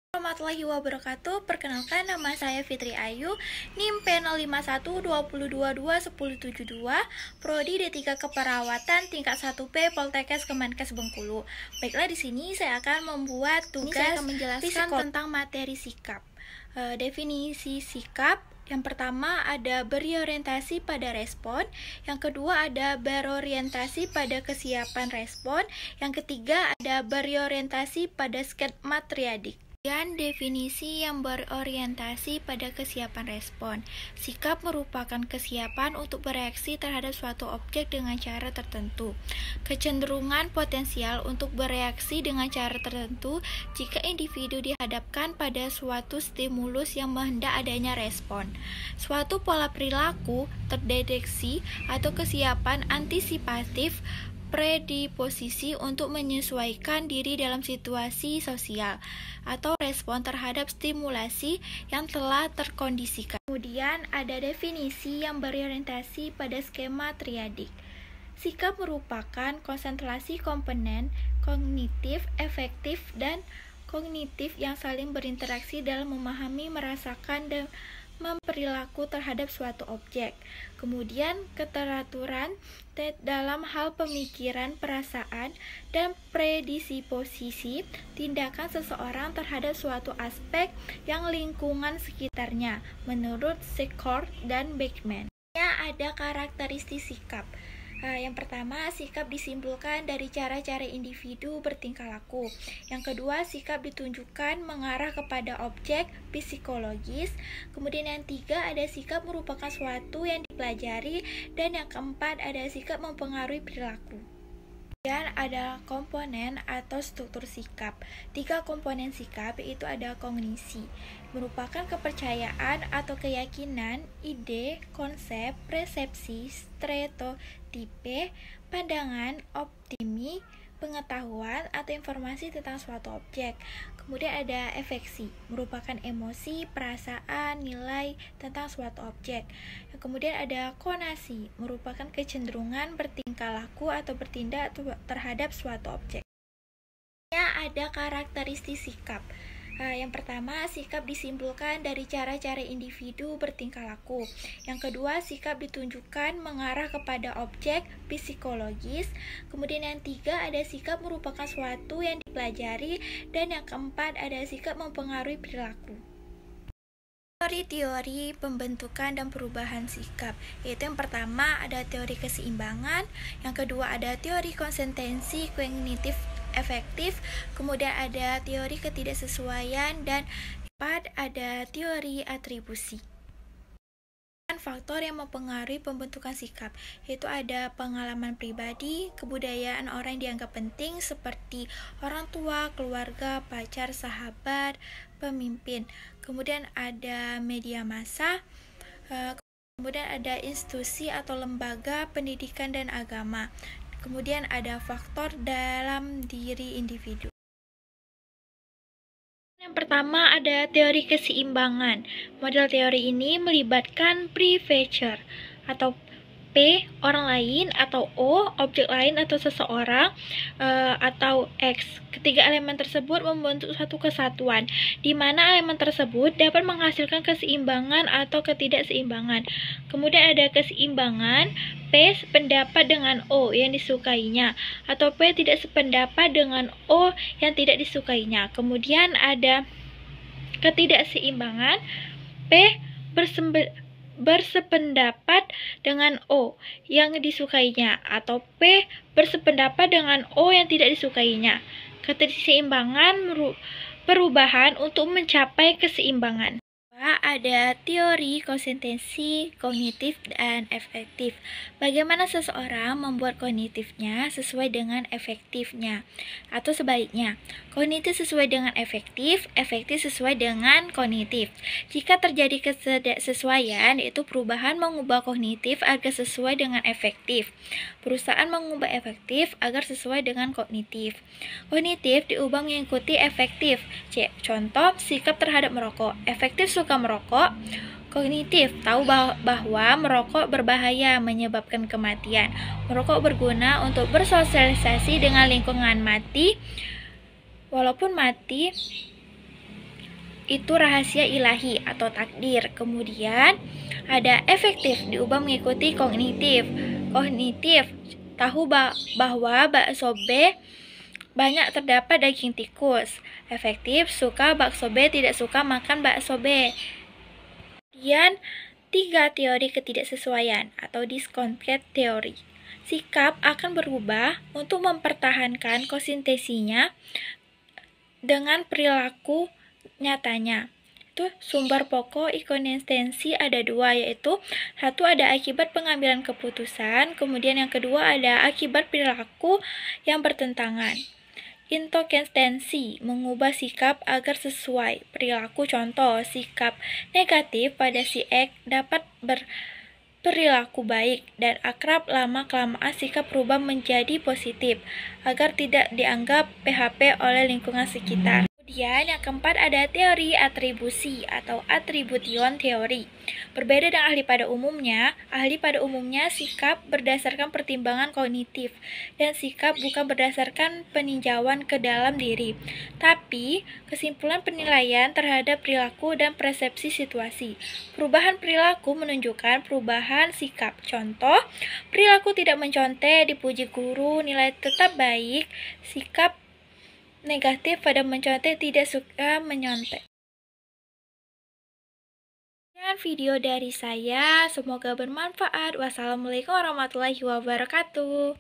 Warahmatullahi wabarakatuh. Perkenalkan, nama saya Fitri Ayu, NIM P0512221072, Prodi D3 Keperawatan tingkat 1B Poltekkes Kemenkes Bengkulu. Baiklah, di sini saya akan membuat tugas. Saya akan menjelaskan tentang materi sikap. Definisi sikap. Yang pertama ada berorientasi pada respon, yang kedua ada berorientasi pada kesiapan respon, yang ketiga ada berorientasi pada skema triadik. Dan definisi yang berorientasi pada kesiapan respon. Sikap merupakan kesiapan untuk bereaksi terhadap suatu objek dengan cara tertentu. Kecenderungan potensial untuk bereaksi dengan cara tertentu jika individu dihadapkan pada suatu stimulus yang menghendak adanya respon. Suatu pola perilaku terdeteksi atau kesiapan antisipatif predisposisi untuk menyesuaikan diri dalam situasi sosial atau respon terhadap stimulasi yang telah terkondisikan. Kemudian ada definisi yang berorientasi pada skema triadik. Sikap merupakan konsentrasi komponen kognitif, efektif, dan kognitif yang saling berinteraksi dalam memahami, merasakan, dan memperilaku terhadap suatu objek. Kemudian keteraturan dalam hal pemikiran, perasaan, dan predisposisi tindakan seseorang terhadap suatu aspek yang lingkungan sekitarnya menurut Secord dan Beckman. Ada karakteristik sikap. Yang pertama, sikap disimpulkan dari cara-cara individu bertingkah laku. Yang kedua, sikap ditunjukkan mengarah kepada objek psikologis. Kemudian yang tiga, ada sikap merupakan suatu yang dipelajari. Dan yang keempat, ada sikap mempengaruhi perilaku. Dan ada komponen atau struktur sikap. Tiga komponen sikap yaitu ada kognisi, merupakan kepercayaan atau keyakinan, ide, konsep, persepsi, stereotipe, pandangan, optimi, pengetahuan atau informasi tentang suatu objek. Kemudian ada efeksi, merupakan emosi, perasaan, nilai tentang suatu objek. Kemudian ada konasi, merupakan kecenderungan bertingkah laku atau bertindak terhadap suatu objek. Ada karakteristik sikap. Yang pertama, sikap disimpulkan dari cara-cara individu bertingkah laku. Yang kedua, sikap ditunjukkan mengarah kepada objek psikologis. Kemudian yang tiga, ada sikap merupakan suatu yang dipelajari. Dan yang keempat, ada sikap mempengaruhi perilaku. Teori-teori pembentukan dan perubahan sikap, yaitu yang pertama ada teori keseimbangan, yang kedua ada teori konsistensi kognitif efektif, kemudian ada teori ketidaksesuaian, dan keempat ada teori atribusi. Faktor yang mempengaruhi pembentukan sikap, yaitu ada pengalaman pribadi, kebudayaan orang yang dianggap penting seperti orang tua, keluarga, pacar, sahabat, pemimpin. Kemudian ada media massa, kemudian ada institusi atau lembaga pendidikan dan agama. Kemudian ada faktor dalam diri individu. Yang pertama ada teori keseimbangan. Model teori ini melibatkan prefigure atau P, orang lain, atau O, objek lain atau seseorang, atau X. Ketiga elemen tersebut membentuk suatu kesatuan, di mana elemen tersebut dapat menghasilkan keseimbangan atau ketidakseimbangan. Kemudian ada keseimbangan, P sependapat dengan O yang disukainya, atau P tidak sependapat dengan O yang tidak disukainya. Kemudian ada ketidakseimbangan, P bersependapat dengan O yang disukainya, atau P bersependapat dengan O yang tidak disukainya. Ketidakseimbangan perubahan untuk mencapai keseimbangan. Ada teori konsistensi kognitif dan efektif. Bagaimana seseorang membuat kognitifnya sesuai dengan efektifnya, atau sebaliknya, kognitif sesuai dengan efektif, efektif sesuai dengan kognitif. Jika terjadi ketidaksesuaian, yaitu perubahan mengubah kognitif agar sesuai dengan efektif. Perusahaan mengubah efektif agar sesuai dengan kognitif. Kognitif diubah mengikuti efektif. Contoh, sikap terhadap merokok. Efektif suka merokok. Kognitif tahu bahwa merokok berbahaya, menyebabkan kematian. Merokok berguna untuk bersosialisasi dengan lingkungan. Walaupun mati itu rahasia ilahi atau takdir. Kemudian ada efektif, diubah mengikuti kognitif. Kognitif, tahu bahwa bakso B banyak terdapat daging tikus. Efektif, suka bakso B, tidak suka makan bakso B. Kemudian 3. Teori ketidaksesuaian atau discontent theory. Sikap akan berubah untuk mempertahankan konsistensinya dengan perilaku nyatanya. Itu sumber pokok inkonsistensi ada 2, yaitu 1 ada akibat pengambilan keputusan, kemudian yang kedua ada akibat perilaku yang bertentangan. Inkonsistensi mengubah sikap agar sesuai perilaku. Contoh, sikap negatif pada si X dapat berperilaku baik dan akrab, lama-kelamaan sikap berubah menjadi positif agar tidak dianggap PHP oleh lingkungan sekitar. Kemudian yang keempat ada teori atribusi atau attribution theory. Berbeda dengan ahli pada umumnya sikap berdasarkan pertimbangan kognitif dan sikap bukan berdasarkan peninjauan ke dalam diri, tapi kesimpulan penilaian terhadap perilaku dan persepsi situasi. Perubahan perilaku menunjukkan perubahan sikap. Contoh, perilaku tidak mencontek, dipuji guru, nilai tetap baik. Sikap negatif pada mencontek, tidak suka menyontek. Dan video dari saya, semoga bermanfaat. Wassalamualaikum warahmatullahi wabarakatuh.